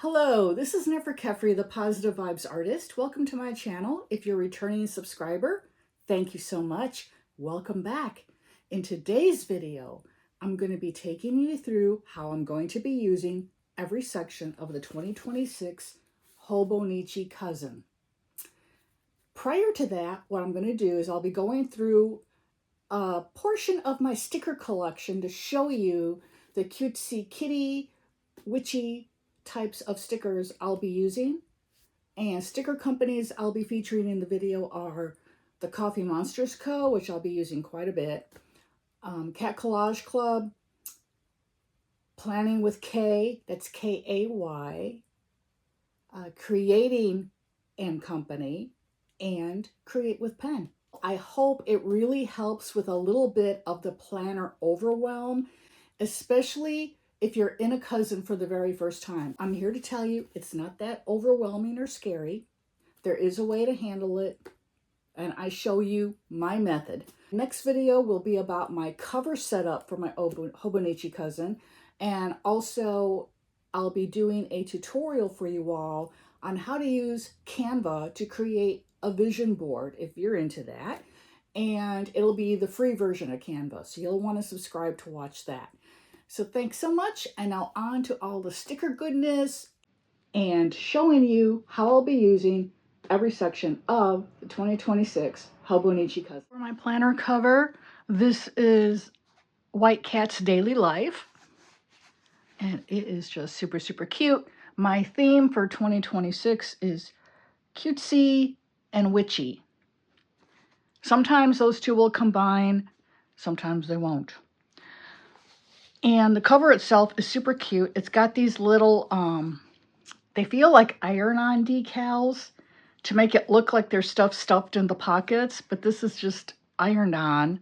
Hello, this is Nefer Kefri, the Positive Vibes Artist. Welcome to my channel. If you're a returning subscriber, thank you so much. Welcome back. In today's video, I'm going to be taking you through how I'm going to be using every section of the 2026 Hobonichi Cousin. Prior to that, what I'm going to do is I'll be going through a portion of my sticker collection to show you the cutesy kitty, witchy types of stickers I'll be using. And sticker companies I'll be featuring in the video are the Coffee Monsters Co., which I'll be using quite a bit, Cat Collage Club, Planning with K, that's K-A-Y, Creating and Company, and Create with Pen. I hope it really helps with a little bit of the planner overwhelm, especially if you're in a cousin for the very first time. I'm here to tell you it's not that overwhelming or scary. There is a way to handle it, and I show you my method. Next video will be about my cover setup for my Hobonichi Cousin, and also I'll be doing a tutorial for you all on how to use Canva to create a vision board if you're into that. And it'll be the free version of Canva, so you'll want to subscribe to watch that. So thanks so much, and now on to all the sticker goodness and showing you how I'll be using every section of the 2026 Hobonichi Cousin. For my planner cover, this is White Cat's Daily Life, and it is just super, super cute. My theme for 2026 is cutesy and witchy. Sometimes those two will combine, sometimes they won't. And the cover itself is super cute. It's got these little, they feel like iron-on decals to make it look like there's stuff stuffed in the pockets, but this is just ironed on.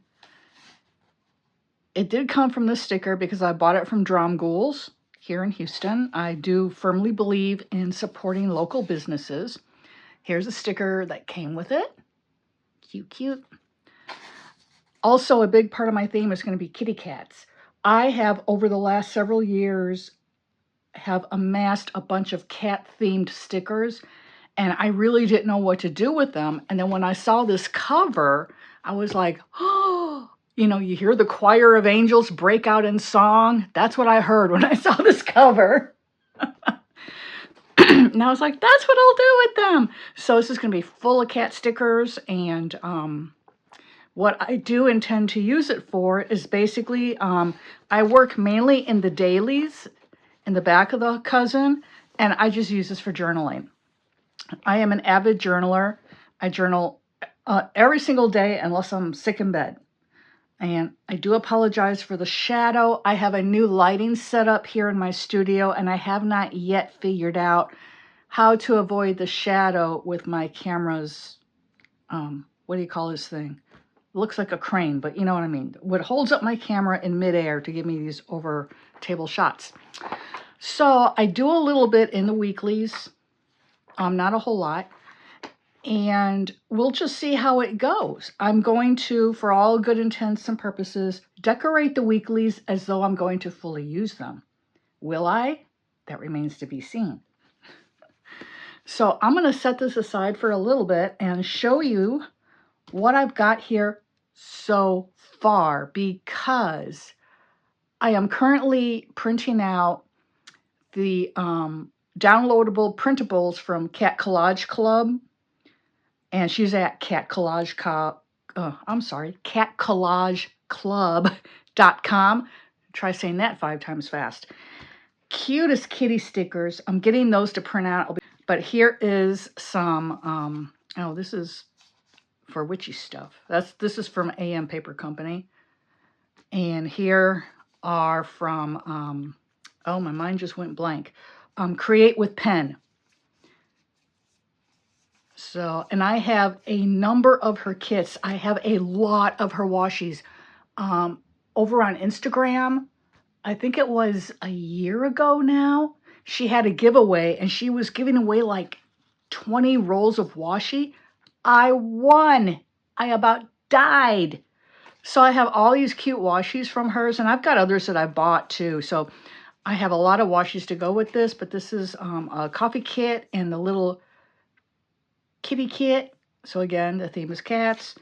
It did come from this sticker because I bought it from Drum Ghouls here in Houston. I do firmly believe in supporting local businesses. Here's a sticker that came with it. Cute, cute. Also, a big part of my theme is going to be kitty cats. I have, over the last several years, have amassed a bunch of cat-themed stickers, and I really didn't know what to do with them. And then when I saw this cover, I was like, oh, you know, you hear the choir of angels break out in song. That's what I heard when I saw this cover. And I was like, that's what I'll do with them. So this is going to be full of cat stickers, and what I do intend to use it for is basically, I work mainly in the dailies in the back of the cousin, and I just use this for journaling. I am an avid journaler. I journal every single day unless I'm sick in bed. And I do apologize for the shadow. I have a new lighting setup here in my studio, and I have not yet figured out how to avoid the shadow with my camera's, what do you call this thing? Looks like a crane, but you know what I mean. What holds up my camera in midair to give me these over table shots. So I do a little bit in the weeklies, not a whole lot, and we'll just see how it goes. I'm going to, for all good intents and purposes, decorate the weeklies as though I'm going to fully use them. Will I? That remains to be seen. So I'm going to set this aside for a little bit and show you what I've got here so far, because I am currently printing out the downloadable printables from Cat Collage Club, and she's at catcollageclub.com. Try saying that 5 times fast. Cutest kitty stickers. I'm getting those to print out, but here is some, oh, this is for witchy stuff. This is from AM Paper Company. And here are from, oh, my mind just went blank. Create with Pen. So, and I have a number of her kits. I have a lot of her washies. Over on Instagram, I think it was a year ago now, she had a giveaway, and she was giving away like 20 rolls of washi. I won. I about died. So I have all these cute washies from hers, and I've got others that I bought too. So I have a lot of washes to go with this, but this is a coffee kit and the little kitty kit. So again, the theme is cats,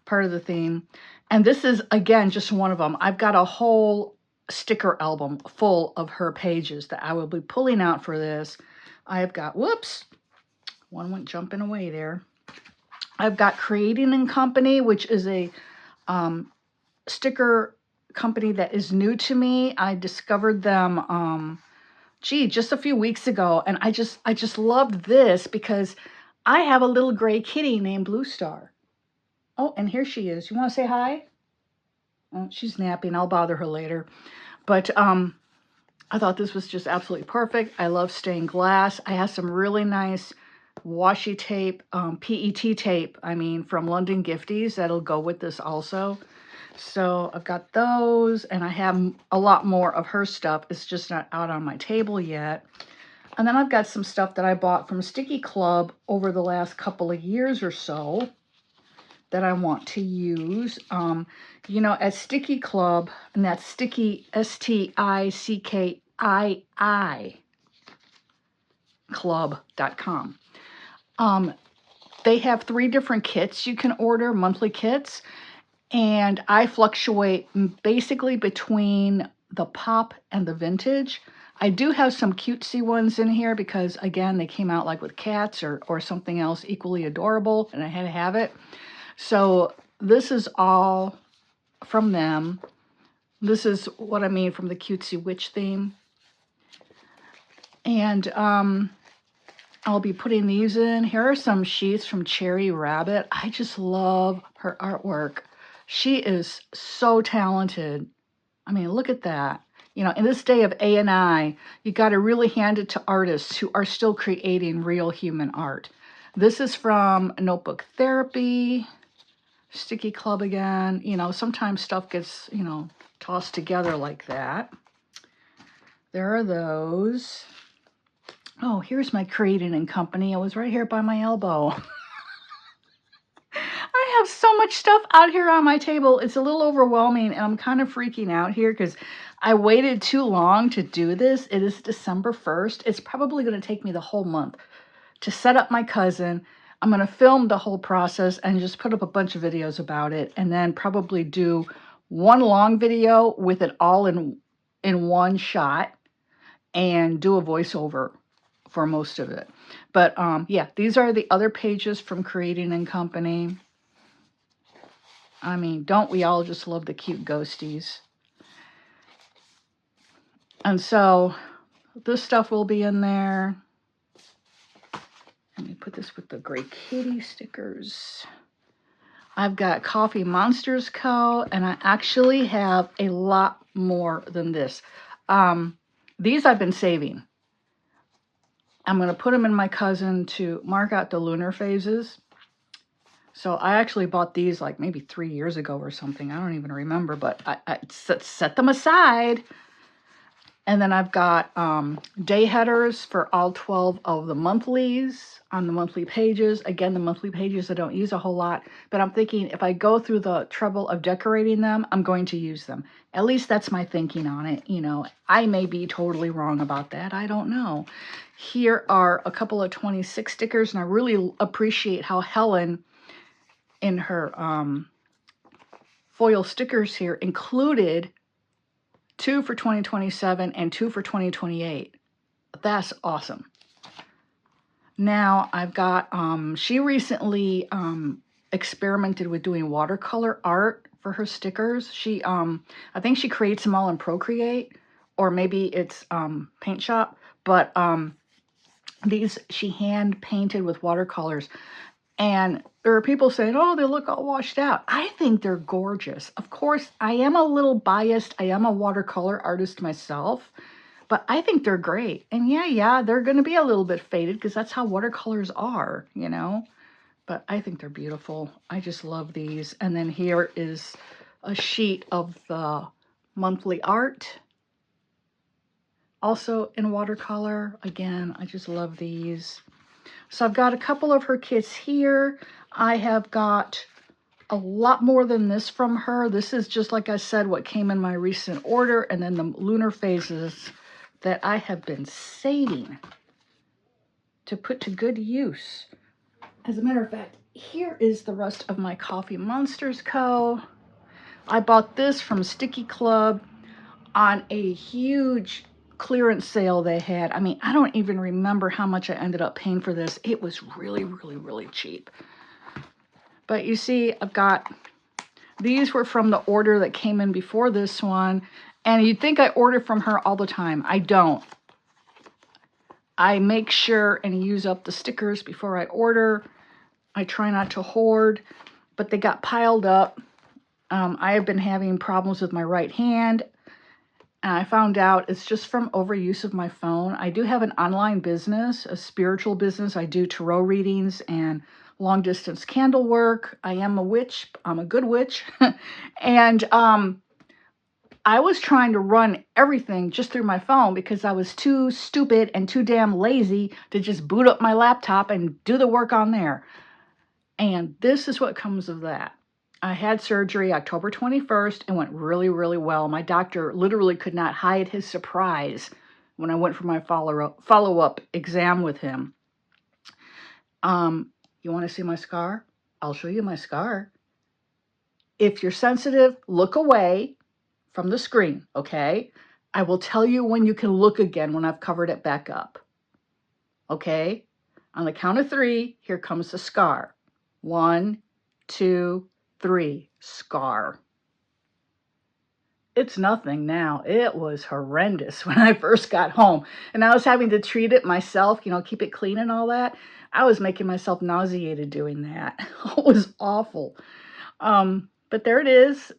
part of the theme. And this is, again, just one of them. I've got a whole sticker album full of her pages that I will be pulling out for this. I've got, whoops, one went jumping away there. I've got Creating and Company, which is a sticker company that is new to me. I discovered them, just a few weeks ago, and I just loved this because I have a little gray kitty named Blue Star. Oh, and here she is. You want to say hi? Oh, she's napping. I'll bother her later. But I thought this was just absolutely perfect. I love stained glass. I have some really nice washi tape, PET tape, from London Gifties. That'll go with this also. So I've got those, and I have a lot more of her stuff. It's just not out on my table yet. And then I've got some stuff that I bought from Sticky Club over the last couple of years or so that I want to use. At Sticky Club, and that's Sticky, STICKII, club.com. They have 3 different kits you can order, monthly kits. And I fluctuate basically between the pop and the vintage. I do have some cutesy ones in here because, again, they came out like with cats or something else equally adorable, and I had to have it. So this is all from them. This is what I mean from the cutesy witch theme. And I'll be putting these in. Here are some sheets from Cherry Rabbit. I just love her artwork. She is so talented. Look at that. In this day of A&I, you got to really hand it to artists who are still creating real human art. This is from Notebook Therapy, Sticky Club again. Sometimes stuff gets, tossed together like that. There are those. Oh, here's my Creating and Company. It was right here by my elbow. I have so much stuff out here on my table. It's a little overwhelming, and I'm kind of freaking out here because I waited too long to do this. It is December 1st. It's probably going to take me the whole month to set up my cousin. I'm going to film the whole process and just put up a bunch of videos about it, and then probably do one long video with it all in one shot and do a voiceover for most of it. But yeah, these are the other pages from Creating and Company. Don't we all just love the cute ghosties? And so this stuff will be in there. Let me put this with the Gray Kitty stickers. I've got Coffee Monsters Co. And I actually have a lot more than this. These I've been saving. I'm going to put them in my cousin to mark out the lunar phases. So I actually bought these like maybe 3 years ago or something. I don't even remember, but I set them aside. And then I've got day headers for all 12 of the monthlies on the monthly pages. Again, the monthly pages I don't use a whole lot, but I'm thinking if I go through the trouble of decorating them, I'm going to use them. At least that's my thinking on it. I may be totally wrong about that. I don't know. Here are a couple of 26 stickers, and I really appreciate how Helen, in her foil stickers here, included 2 for 2027 and 2 for 2028. That's awesome. Now I've got, she recently experimented with doing watercolor art for her stickers. She, I think she creates them all in Procreate, or maybe it's Paint Shop, but these she hand painted with watercolors. And there are people saying, oh, they look all washed out. I think they're gorgeous. Of course, I am a little biased. I am a watercolor artist myself, but I think they're great. And yeah, they're going to be a little bit faded because that's how watercolors are, But I think they're beautiful. I just love these. And then here is a sheet of the monthly art, also in watercolor. Again, I just love these. So I've got a couple of her kits here. I have got a lot more than this from her. This is just, like I said, what came in my recent order. And then the lunar phases that I have been saving to put to good use. As a matter of fact, here is the rest of my Coffee Monsters Co. I bought this from Sticky Club on a huge clearance sale they had. I mean, I don't even remember how much I ended up paying for this. It was really, really, really cheap. But you see, I've got, these were from the order that came in before this one. And you'd think I order from her all the time. I don't. I make sure and use up the stickers before I order. I try not to hoard, but they got piled up. I have been having problems with my right hand. And I found out it's just from overuse of my phone. I do have an online business, a spiritual business. I do tarot readings and long distance candle work. I am a witch. I'm a good witch. And I was trying to run everything just through my phone because I was too stupid and too damn lazy to just boot up my laptop and do the work on there. And this is what comes of that. I had surgery October 21st and went really, really well. My doctor literally could not hide his surprise when I went for my follow-up exam with him. You want to see my scar? I'll show you my scar. If you're sensitive, look away from the screen, okay? I will tell you when you can look again when I've covered it back up. Okay? On the count of 3, here comes the scar. 1, 2, 3, scar. It's nothing now. It was horrendous when I first got home. And I was having to treat it myself, you know, keep it clean and all that. I was making myself nauseated doing that. It was awful. But there it is.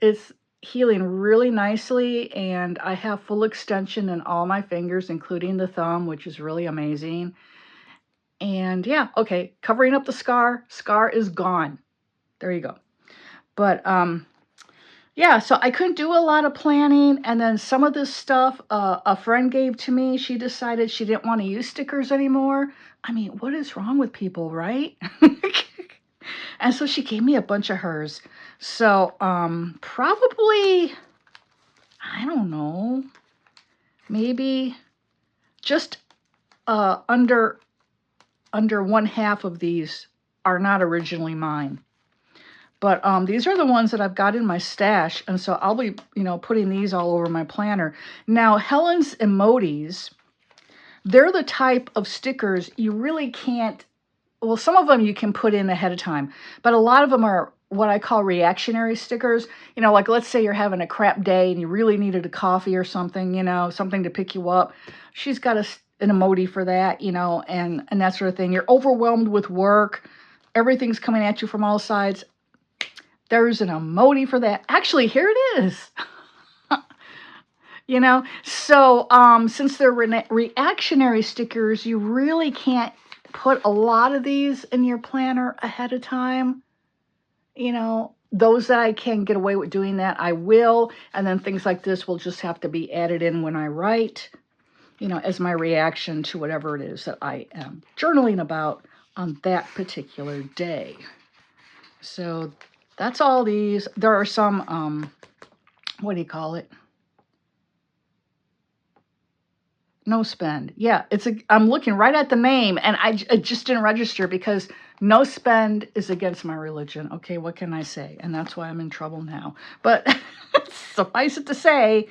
It's healing really nicely, and I have full extension in all my fingers, including the thumb, which is really amazing. And yeah, okay, covering up the scar. Scar is gone. There you go. But yeah, so I couldn't do a lot of planning, and then some of this stuff a friend gave to me. She decided she didn't want to use stickers anymore. I mean, what is wrong with people, right? And so she gave me a bunch of hers. So probably, I don't know, maybe just under 1/2 of these are not originally mine. But these are the ones that I've got in my stash, and so I'll be, you know, putting these all over my planner. Now, Helen's Emotis, they're the type of stickers you really can't, well, some of them you can put in ahead of time, but a lot of them are what I call reactionary stickers. You know, like let's say you're having a crap day and you really needed a coffee or something, you know, something to pick you up. She's got an emoji for that, you know, and that sort of thing. You're overwhelmed with work. Everything's coming at you from all sides. There's an emoji for that. Actually, here it is. You know, so since they're reactionary stickers, you really can't put a lot of these in your planner ahead of time. You know, those that I can get away with doing that, I will. And then things like this will just have to be added in when I write, you know, as my reaction to whatever it is that I am journaling about on that particular day. So that's all these. There are some, what do you call it? No spend. Yeah, I'm looking right at the name, and I just didn't register because no spend is against my religion. Okay, what can I say? And that's why I'm in trouble now. But suffice it to say,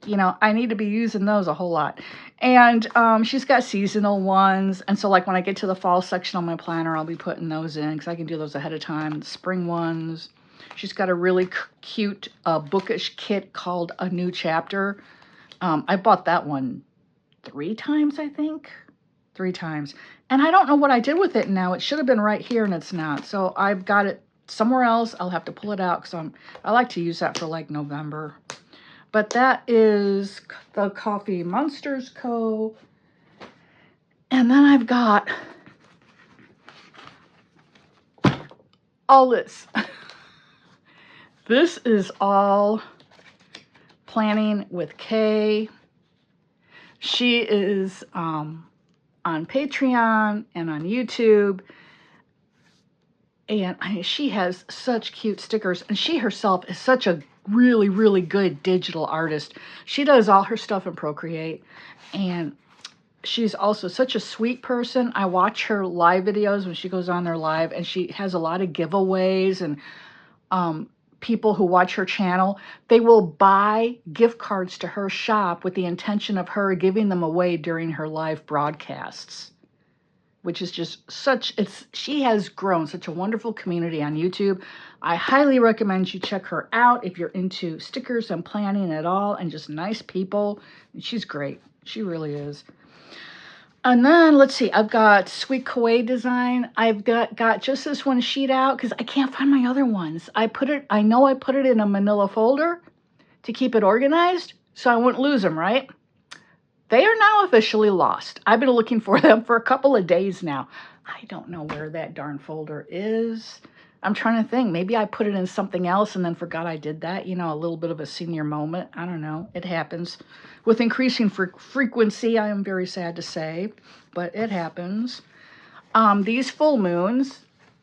you know, I need to be using those a whole lot. And she's got seasonal ones. And so like when I get to the fall section on my planner, I'll be putting those in because I can do those ahead of time. The spring ones. She's got a really cute bookish kit called A New Chapter. I bought that one 3 times, I think. 3 times. And I don't know what I did with it now. It should have been right here and it's not. So I've got it somewhere else. I'll have to pull it out because I like to use that for like November. But that is the Coffee Monsters Co. And then I've got all this. This is all Planning with Kay. She is on Patreon and on YouTube. And she has such cute stickers. And she herself is such a really, really good digital artist. She does all her stuff in Procreate, and she's also such a sweet person. I watch her live videos when she goes on there live, and she has a lot of giveaways, and people who watch her channel, they will buy gift cards to her shop with the intention of her giving them away during her live broadcasts, which is just she has grown such a wonderful community on YouTube. I highly recommend you check her out if you're into stickers and planning at all, and just nice people. She's great. She really is. And then, let's see, I've got Sweet Kawaii Design. I've got just this one sheet out because I can't find my other ones. I know I put it in a manila folder to keep it organized so I wouldn't lose them, right? They are now officially lost. I've been looking for them for a couple of days now. I don't know where that darn folder is. I'm trying to think. Maybe I put it in something else and then forgot I did that. You know, a little bit of a senior moment. I don't know. It happens. With increasing frequency, I am very sad to say, but it happens. These full moons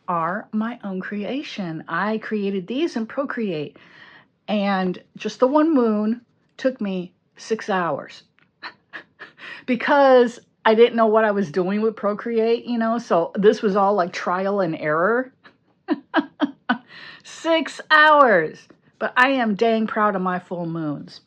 are my own creation. I created these in Procreate, and just the one moon took me 6 hours because I didn't know what I was doing with Procreate, you know, so this was all like trial and error. 6 hours, but I am dang proud of my full moons.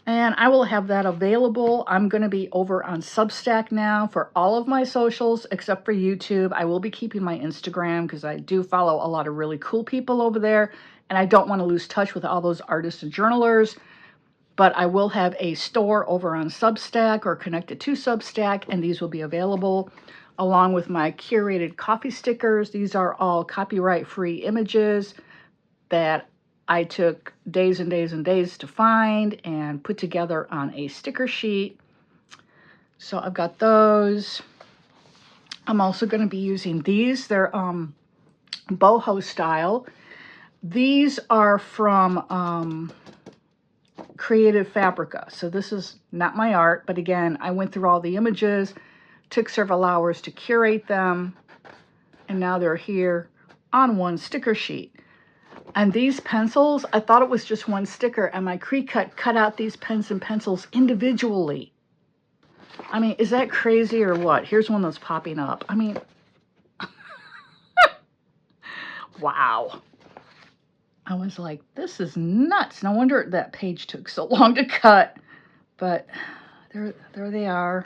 And I will have that available. I'm going to be over on Substack now for all of my socials except for YouTube. I will be keeping my Instagram because I do follow a lot of really cool people over there, and I don't want to lose touch with all those artists and journalers. But I will have a store over on Substack or connected to Substack, and these will be available along with my curated coffee stickers. These are all copyright-free images that I took days and days and days to find and put together on a sticker sheet. So I've got those. I'm also going to be using these. They're boho style. These are from Creative Fabrica. So this is not my art, but again, I went through all the images, took several hours to curate them, and now they're here on one sticker sheet. And these pencils, I thought it was just one sticker, and my Cricut cut out these pens and pencils individually. I mean, is that crazy or what? Here's one that's popping up. I mean, wow. I was like, this is nuts. No wonder that page took so long to cut. But there they are.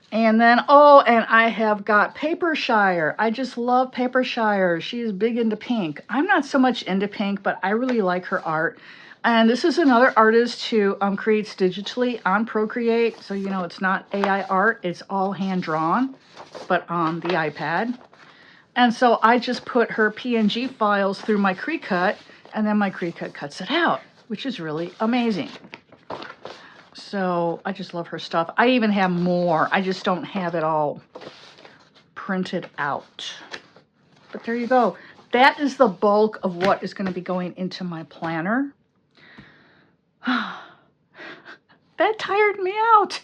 And then, oh, and I have got Papershire. I just love Papershire. She's big into pink. I'm not so much into pink, but I really like her art. And this is another artist who creates digitally on Procreate. So, you know, it's not AI art. It's all hand-drawn, but on the iPad. And so I just put her PNG files through my Cricut, and then my Cricut cuts it out, which is really amazing. So I just love her stuff. I even have more. I just don't have it all printed out. But there you go. That is the bulk of what is going to be going into my planner. That tired me out.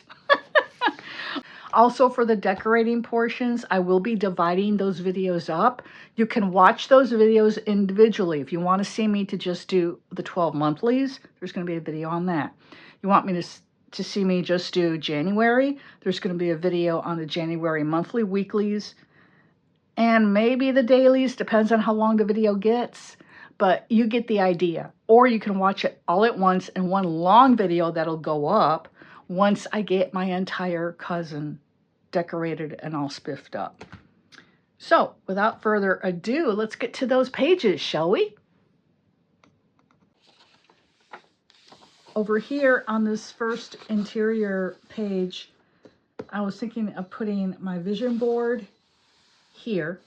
Also, for the decorating portions, I will be dividing those videos up. You can watch those videos individually. If you want to see me to just do the 12 monthlies, there's going to be a video on that. You want me to see me just do January, there's going to be a video on the January monthly, weeklies, and maybe the dailies, depends on how long the video gets, but you get the idea. Or you can watch it all at once in one long video that'll go up once I get my entire cousin decorated and all spiffed up. So, without further ado, let's get to those pages, shall we? Over here on this first interior page, I was thinking of putting my vision board here,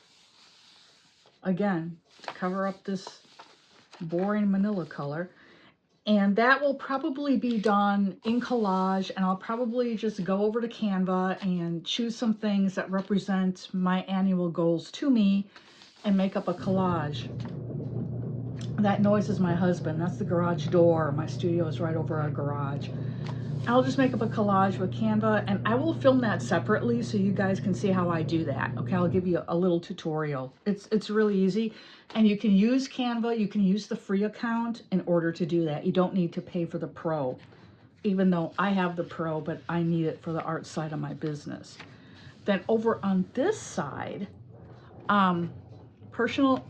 again, to cover up this boring manila color. And that will probably be done in collage, and I'll probably just go over to Canva and choose some things that represent my annual goals to me and make up a collage. That noise is my husband. That's the garage door. My studio is right over our garage. I'll just make up a collage with Canva, and I will film that separately so you guys can see how I do that. Okay, I'll give you a little tutorial. It's really easy, and you can use Canva, you can use the free account in order to do that. You don't need to pay for the pro, even though I have the pro, but I need it for the art side of my business. Then over on this side, personal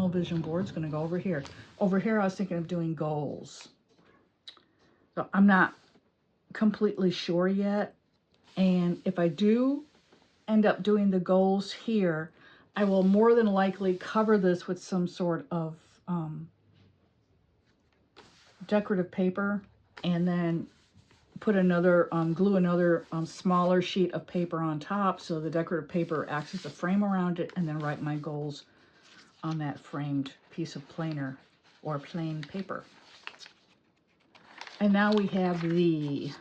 vision board's gonna go over here. Over here, I was thinking of doing goals. So I'm not completely sure yet. And if I do end up doing the goals here, I will more than likely cover this with some sort of decorative paper, and then put another, glue another smaller sheet of paper on top, so the decorative paper acts as a frame around it, and then write my goals on that framed piece of planer or plain paper. And now we have the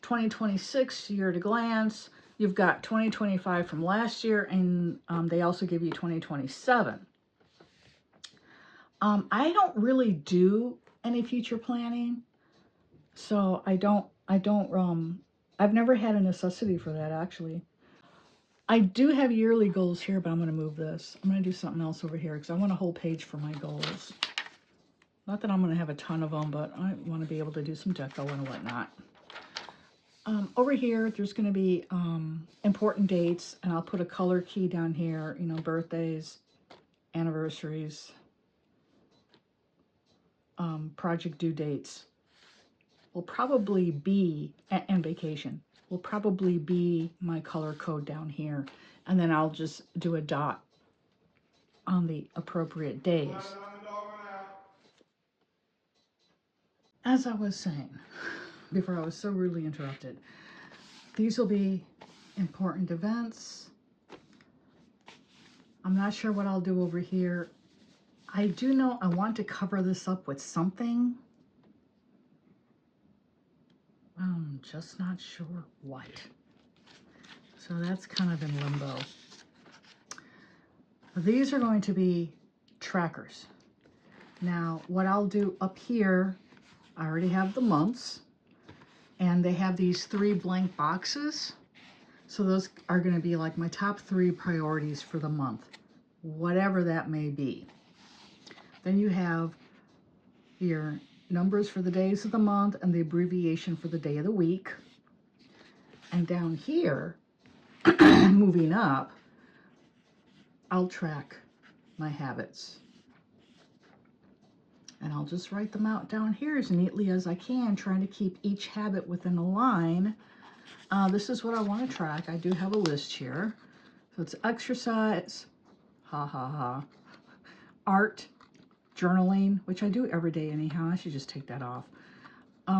2026 year at a glance. You've got 2025 from last year, and they also give you 2027. I don't really do any future planning, so I've never had a necessity for that, actually. I do have yearly goals here, but I'm going to move this. I'm going to do something else over here because I want a whole page for my goals. Not that I'm going to have a ton of them, but I want to be able to do some deco and whatnot. Over here, there's going to be important dates, and I'll put a color key down here, you know, birthdays, anniversaries, project due dates will probably be, and vacation, will probably be my color code down here. And then I'll just do a dot on the appropriate days. As I was saying, before I was so rudely interrupted, these will be important events. I'm not sure what I'll do over here. I do know I want to cover this up with something. I'm just not sure what. So that's kind of in limbo. These are going to be trackers. Now, what I'll do up here, I already have the months, and they have these 3 blank boxes. So those are going to be like my top 3 priorities for the month, whatever that may be. Then you have your numbers for the days of the month and the abbreviation for the day of the week. And down here, moving up, I'll track my habits. And I'll just write them out down here as neatly as I can, trying to keep each habit within a line. This is what I want to track. I do have a list here. So it's exercise, art, journaling, which I do every day anyhow. I should just take that off.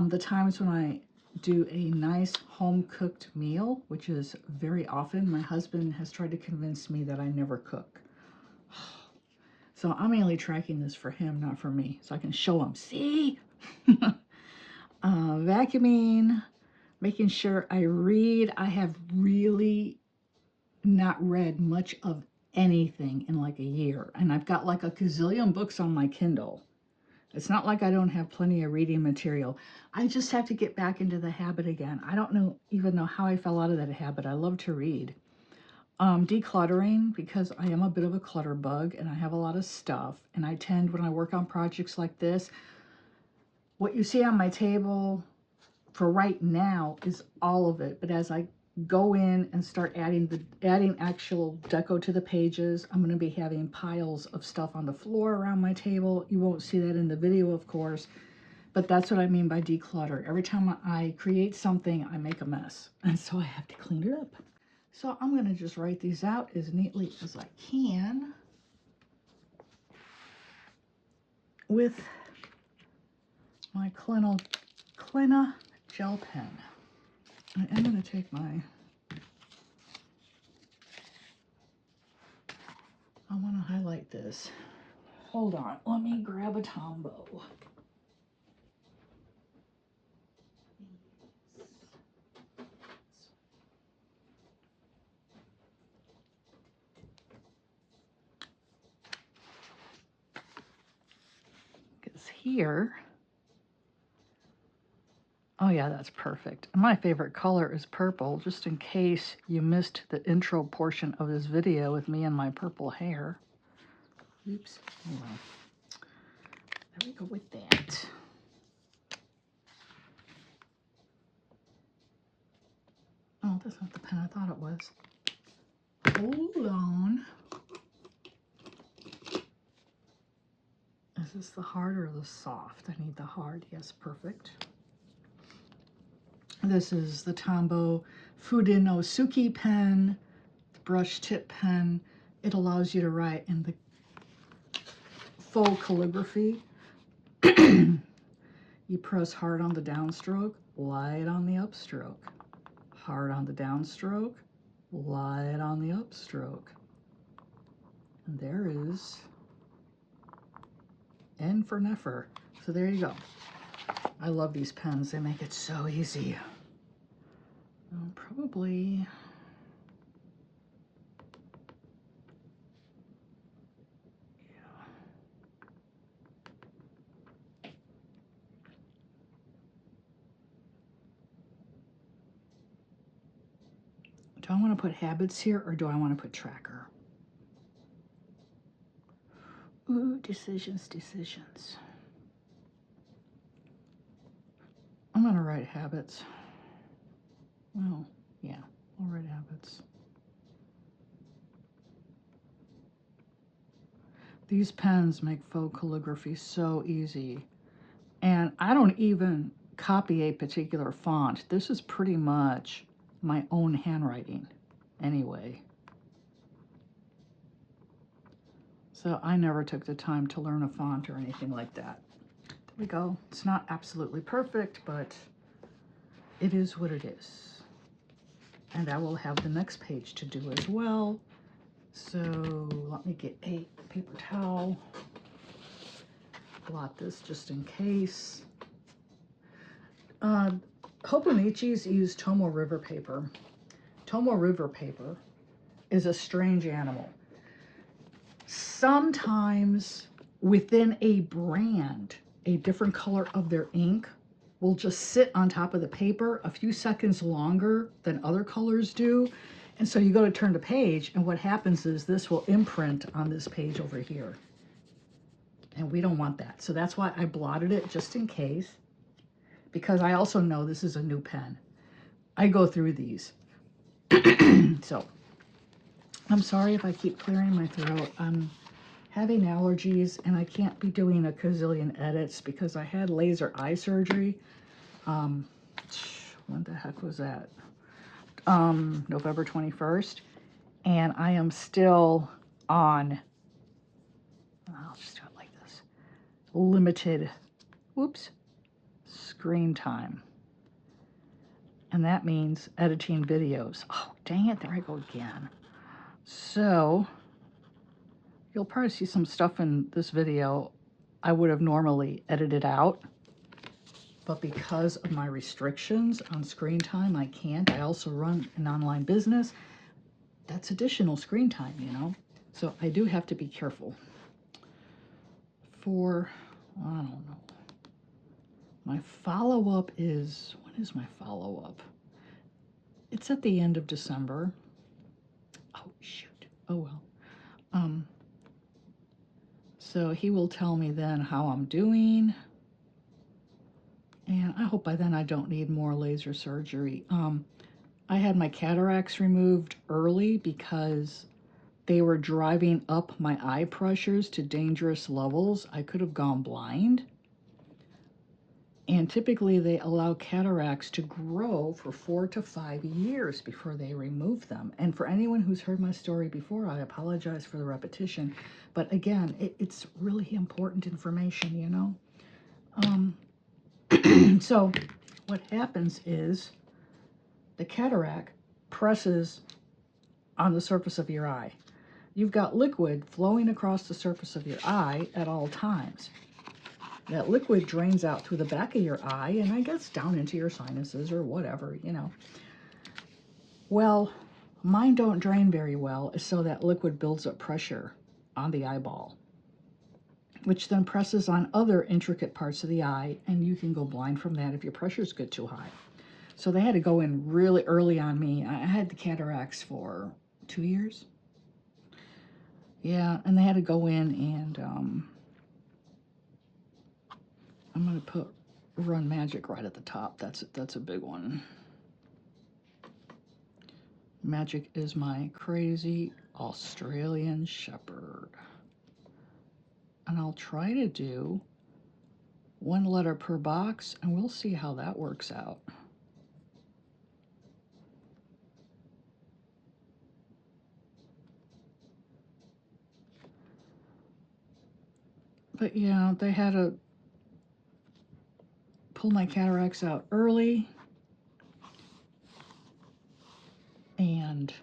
The times when I do a nice home-cooked meal, which is very often. My husband has tried to convince me that I never cook. So I'm mainly tracking this for him, not for me, so I can show him. See? Vacuuming, making sure I read. I have really not read much of anything in like a year, and I've got like a gazillion books on my Kindle. It's not like I don't have plenty of reading material. I just have to get back into the habit again. I don't even know how I fell out of that habit. I love to read. Decluttering, because I am a bit of a clutter bug and I have a lot of stuff, and I tend, when I work on projects like this, what you see on my table for right now is all of it, but as I go in and start adding actual deco to the pages, I'm going to be having piles of stuff on the floor around my table. You won't see that in the video, of course, but that's what I mean by declutter. Every time I create something, I make a mess, and so I have to clean it up. So I'm going to just write these out as neatly as I can with my Clina gel pen. I am going to take my, I want to highlight this. Hold on, let me grab a Tombow. Because here, Oh yeah, that's perfect. My favorite color is purple, just in case you missed the intro portion of this video with me and my purple hair. Oops. Oh well. There we go with that. Oh, that's not the pen I thought it was. Hold on. Is this the hard or the soft? I need the hard. Yes, perfect. This is the Tombow Fudenosuke pen, the brush tip pen. It allows you to write in the faux calligraphy. You press hard on the downstroke, light on the upstroke. Hard on the downstroke, light on the upstroke. And there is N for Nefer. So there you go. I love these pens. They make it so easy. Probably... Do I want to put habits here or do I want to put tracker? Ooh, decisions. I'm going to write habits. Well, yeah, I'll write habits. These pens make faux calligraphy so easy. And I don't even copy a particular font. This is pretty much my own handwriting anyway. So I never took the time to learn a font or anything like that. There we go. It's not absolutely perfect, but it is what it is. And I will have the next page to do as well. So let me get a paper towel. Blot this just in case. Hobonichis use Tombow River paper. Tombow River paper is a strange animal. Sometimes within a brand, a different color of their ink will just sit on top of the paper a few seconds longer than other colors do. And so you go to turn the page, and what happens is this will imprint on this page over here. And we don't want that. So that's why I blotted it just in case, because I also know this is a new pen. I go through these. So I'm sorry if I keep clearing my throat. I'm having allergies and I can't be doing a gazillion edits because I had laser eye surgery. When the heck was that? November 21st. And I am still on, I'll just do it like this, limited, screen time. And that means editing videos. Oh, dang it, there I go again. So, you'll probably see some stuff in this video I would have normally edited out. But because of my restrictions on screen time, I can't. I also run an online business. That's additional screen time, you know. So I do have to be careful. For, I don't know. My follow-up is, when is my follow-up? It's at the end of December. Oh, shoot. Oh, well. So he will tell me then how I'm doing. And I hope by then I don't need more laser surgery. I had my cataracts removed early because they were driving up my eye pressures to dangerous levels. I could have gone blind. And typically they allow cataracts to grow for 4 to 5 years before they remove them. And for anyone who's heard my story before, I apologize for the repetition. But again, it's really important information, you know. So what happens is the cataract presses on the surface of your eye. You've got liquid flowing across the surface of your eye at all times. That liquid drains out through the back of your eye and I guess down into your sinuses or whatever, you know. Well, mine don't drain very well, so that liquid builds up pressure on the eyeball. which then presses on other intricate parts of the eye, and you can go blind from that if your pressures get too high. So they had to go in really early on me. I had the cataracts for 2 years. Yeah, and they had to go in and I'm going to put Run Magic right at the top. That's a big one. Magic is my crazy Australian Shepherd. And I'll try to do 1 letter per box, and we'll see how that works out. But yeah, they had to pull my cataracts out early, and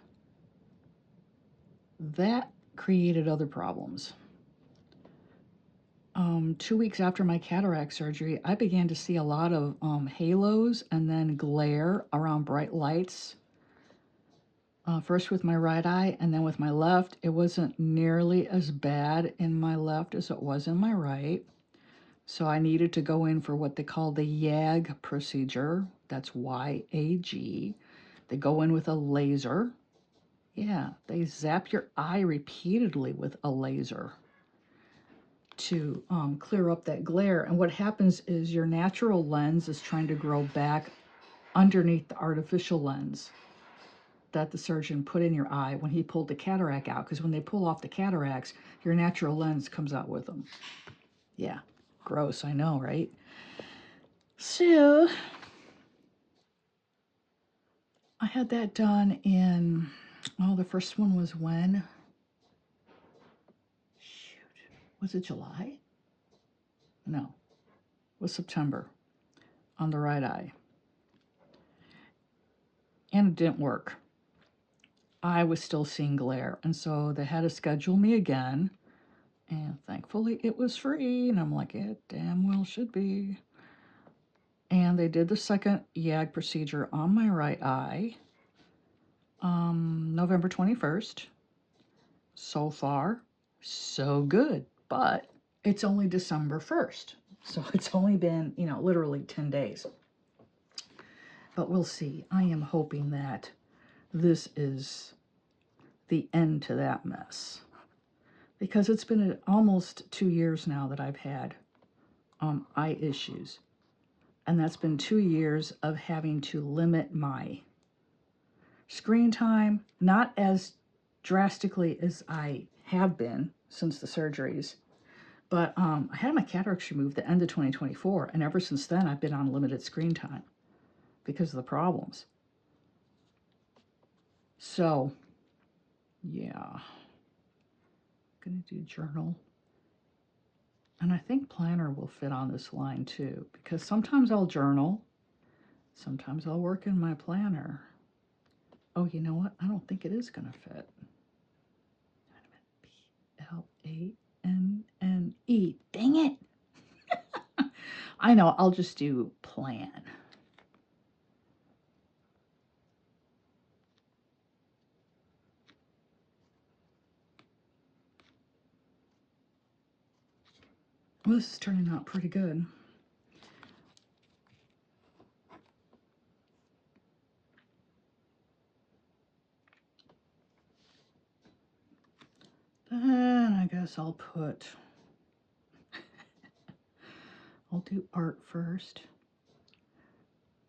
that created other problems. 2 weeks after my cataract surgery, I began to see a lot of halos and then glare around bright lights. First with my right eye and then with my left. It wasn't nearly as bad in my left as it was in my right. So I needed to go in for what they call the YAG procedure. That's Y-A-G. They go in with a laser. Yeah, they zap your eye repeatedly with a laser to clear up that glare. And what happens is your natural lens is trying to grow back underneath the artificial lens that the surgeon put in your eye when he pulled the cataract out. Because when they pull off the cataracts, your natural lens comes out with them. Yeah, gross, I know, right? So I had that done in, oh, the first one was when? Shoot, was it July? No, it was September on the right eye. And it didn't work. I was still seeing glare. And so they had to schedule me again. And thankfully it was free. And I'm like, it damn well should be. And they did the second YAG procedure on my right eye. November 21st. So far, so good. But it's only December 1st. So it's only been, literally 10 days. But we'll see. I am hoping that this is the end to that mess. Because it's been almost 2 years now that I've had eye issues. And that's been 2 years of having to limit my screen time, not as drastically as I have been since the surgeries. But I had my cataracts removed the end of 2024, and ever since then I've been on limited screen time because of the problems. So, yeah. Gonna do journal. And I think planner will fit on this line too, because sometimes I'll journal, sometimes I'll work in my planner. Oh, you know what? I don't think it is going to fit. P-L-A-N-N-E. Dang it. I know, I'll just do plan. Well, this is turning out pretty good. Then I guess I'll do art first.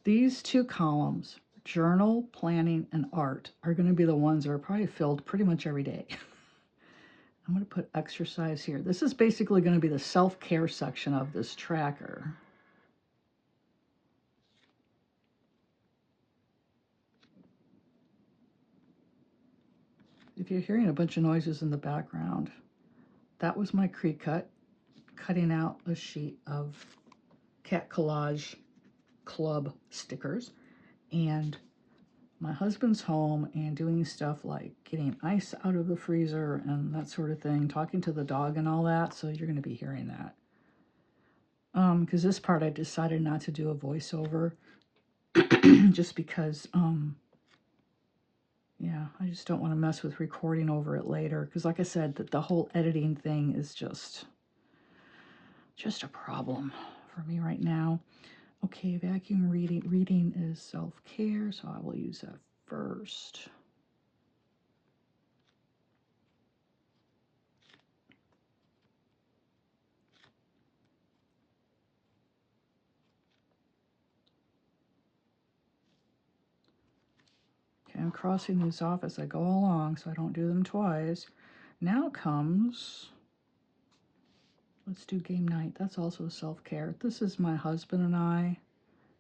These 2 columns, journal, planning, and art, are going to be the ones that are probably filled pretty much every day. I'm going to put exercise here. This is basically going to be the self-care section of this tracker. If you're hearing a bunch of noises in the background, that was my crease cut, cutting out a sheet of Cat Collage Club stickers. And my husband's home and doing stuff like getting ice out of the freezer and that sort of thing, talking to the dog and all that. So you're going to be hearing that. Because this part I decided not to do a voiceover just because, yeah, I just don't want to mess with recording over it later. Because like I said, the whole editing thing is just, just a problem for me right now. Okay, vacuum reading. Reading is self-care, so I will use that first. Okay, I'm crossing these off as I go along so I don't do them twice. Now comes, let's do game night. That's also self-care. This is my husband and I.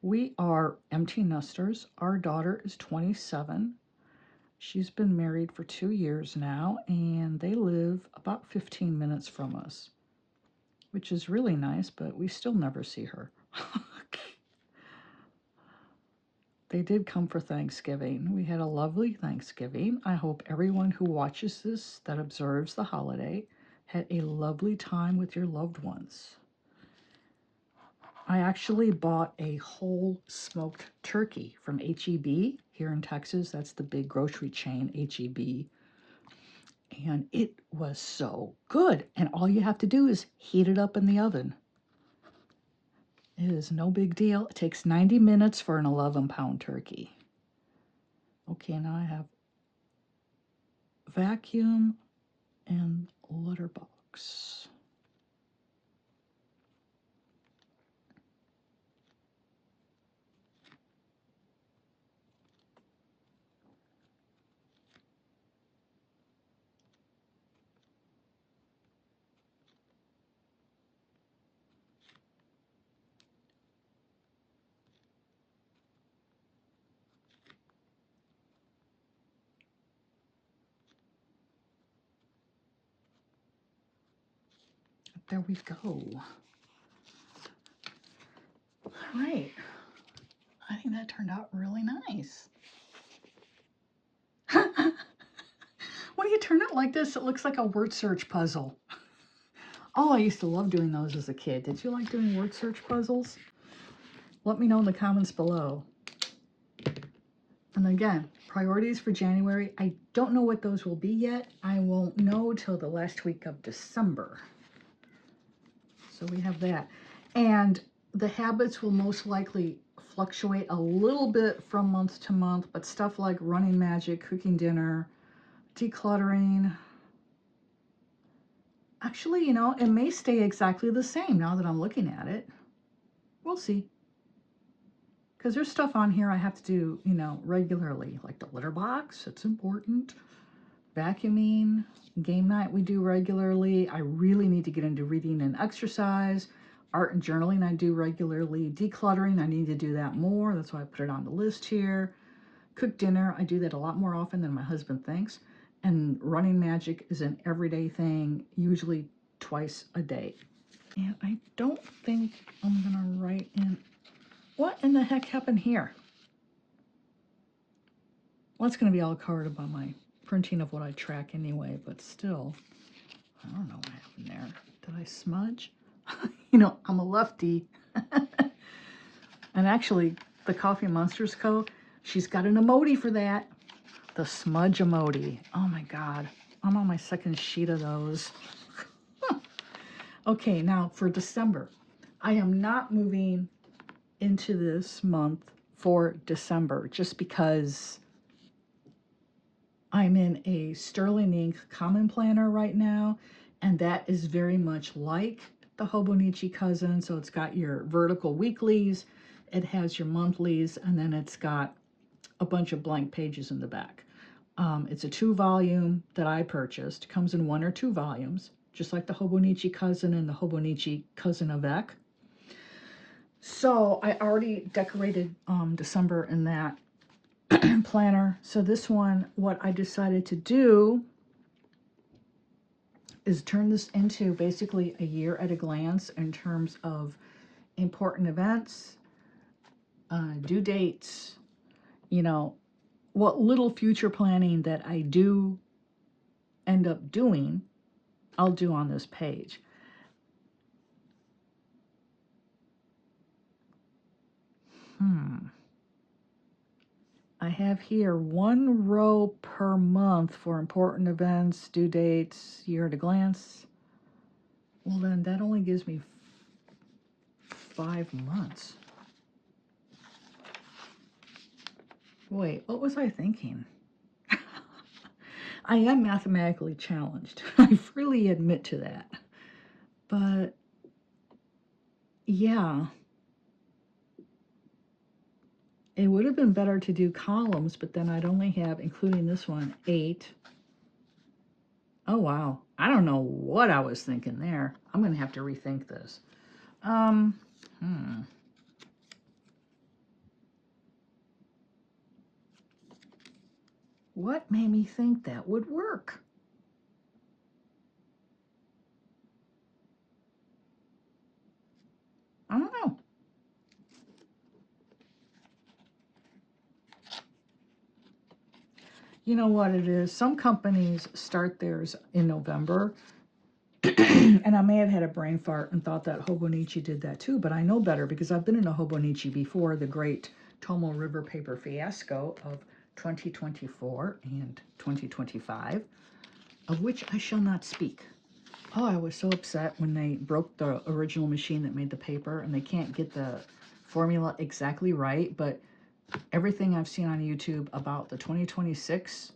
We are empty nesters. Our daughter is 27. She's been married for 2 years now, and they live about 15 minutes from us, which is really nice, but we still never see her. They did come for Thanksgiving. We had a lovely Thanksgiving. I hope everyone who watches this that observes the holiday had a lovely time with your loved ones. I actually bought a whole smoked turkey from H-E-B here in Texas. That's the big grocery chain, H-E-B. And it was so good. And all you have to do is heat it up in the oven. It is no big deal. It takes 90 minutes for an 11-pound turkey. Okay, now I have vacuum and litter box. There we go. All right. I think that turned out really nice. When you turn it like this, it looks like a word search puzzle. Oh, I used to love doing those as a kid. Did you like doing word search puzzles? Let me know in the comments below. And again, priorities for January. I don't know what those will be yet. I won't know till the last week of December. So we have that. And the habits will most likely fluctuate a little bit from month to month, but stuff like running magic, cooking dinner, decluttering. Actually, you know, it may stay exactly the same now that I'm looking at it. We'll see. Because there's stuff on here I have to do, you know, regularly, like the litter box. It's important. Vacuuming, game night we do regularly. I really need to get into reading and exercise. Art and journaling I do regularly. Decluttering, I need to do that more. That's why I put it on the list here. Cook dinner, I do that a lot more often than my husband thinks. And running magic is an everyday thing, usually twice a day. And I don't think I'm gonna write in, what in the heck happened here? Well, it's gonna be all covered by my printing of what I track anyway, but still, I don't know what happened there. Did I smudge? You know, I'm a lefty. And actually, the Coffee Monsters Co., she's got an emoji for that. The smudge emoji. Oh my God. I'm on my second sheet of those. Okay, now for December. I am not moving into this month for December just because I'm in a Sterling Ink Common Planner right now, and that is very much like the Hobonichi Cousin. So it's got your vertical weeklies, it has your monthlies, and then it's got a bunch of blank pages in the back. It's a 2-volume that I purchased. It comes in 1 or 2 volumes, just like the Hobonichi Cousin and the Hobonichi Cousin avec. So I already decorated December in that planner. So this one, what I decided to do is turn this into basically a year at a glance in terms of important events, due dates, you know, what little future planning that I do end up doing, I'll do on this page. I have here 1 row per month for important events, due dates, year at a glance. Well, then that only gives me 5 months. Wait, what was I thinking? I am mathematically challenged. I freely admit to that. But yeah, it would have been better to do columns, but then I'd only have, including this one, 8. Oh, wow. I don't know what I was thinking there. I'm going to have to rethink this. What made me think that would work? I don't know. You know what it is? Some companies start theirs in November. And I may have had a brain fart and thought that Hobonichi did that too, but I know better because I've been in a Hobonichi before, the great Tombow River paper fiasco of 2024 and 2025, of which I shall not speak. Oh, I was so upset when they broke the original machine that made the paper and they can't get the formula exactly right, but everything I've seen on YouTube about the 2026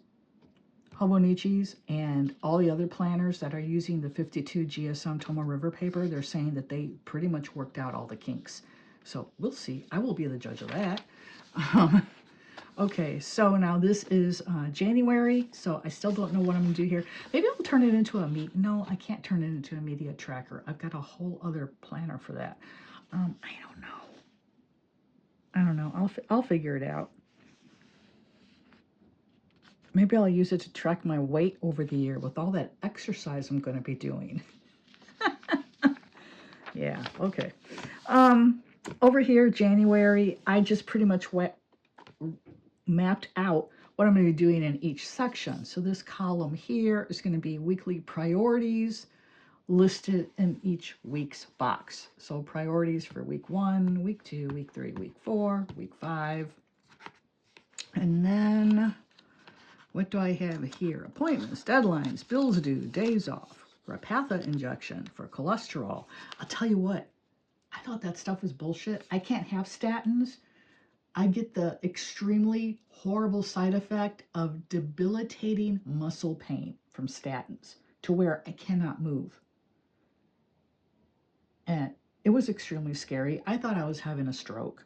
Hobonichis and all the other planners that are using the 52 GSM Tombow River paper, they're saying that they pretty much worked out all the kinks. So we'll see. I will be the judge of that. Okay, so now this is January, so I still don't know what I'm going to do here. Maybe I'll turn it into a No, I can't turn it into a media tracker. I've got a whole other planner for that. I don't know. I don't know. I'll figure it out. Maybe I'll use it to track my weight over the year with all that exercise I'm going to be doing. Yeah, okay. Over here, January, I just pretty much mapped out what I'm going to be doing in each section. So this column here is going to be weekly priorities listed in each week's box. So priorities for week 1, week 2, week 3, week 4, week 5. And then what do I have here? Appointments, deadlines, bills due, days off, Repatha injection for cholesterol. I'll tell you what, I thought that stuff was bullshit. I can't have statins. I get the extremely horrible side effect of debilitating muscle pain from statins to where I cannot move. And it was extremely scary. I thought I was having a stroke.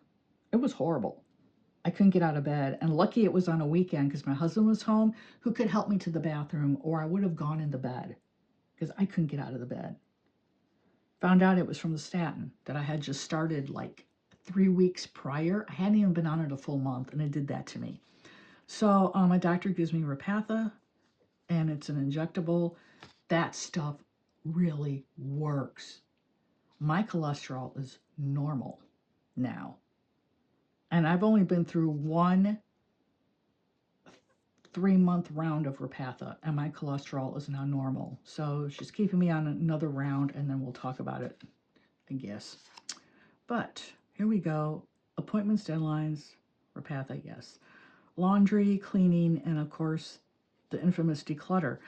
It was horrible. I couldn't get out of bed. And lucky it was on a weekend because my husband was home who could help me to the bathroom, or I would have gone into bed because I couldn't get out of the bed. Found out it was from the statin that I had just started like 3 weeks prior. I hadn't even been on it a full month, and it did that to me. So my doctor gives me Repatha, and it's an injectable. That stuff really works. My cholesterol is normal now. And I've only been through one 3-month round of Repatha, and my cholesterol is now normal. So she's keeping me on another round, and then we'll talk about it, I guess. But here we go. Appointments, deadlines, Repatha, yes. Laundry, cleaning, and of course, the infamous declutter.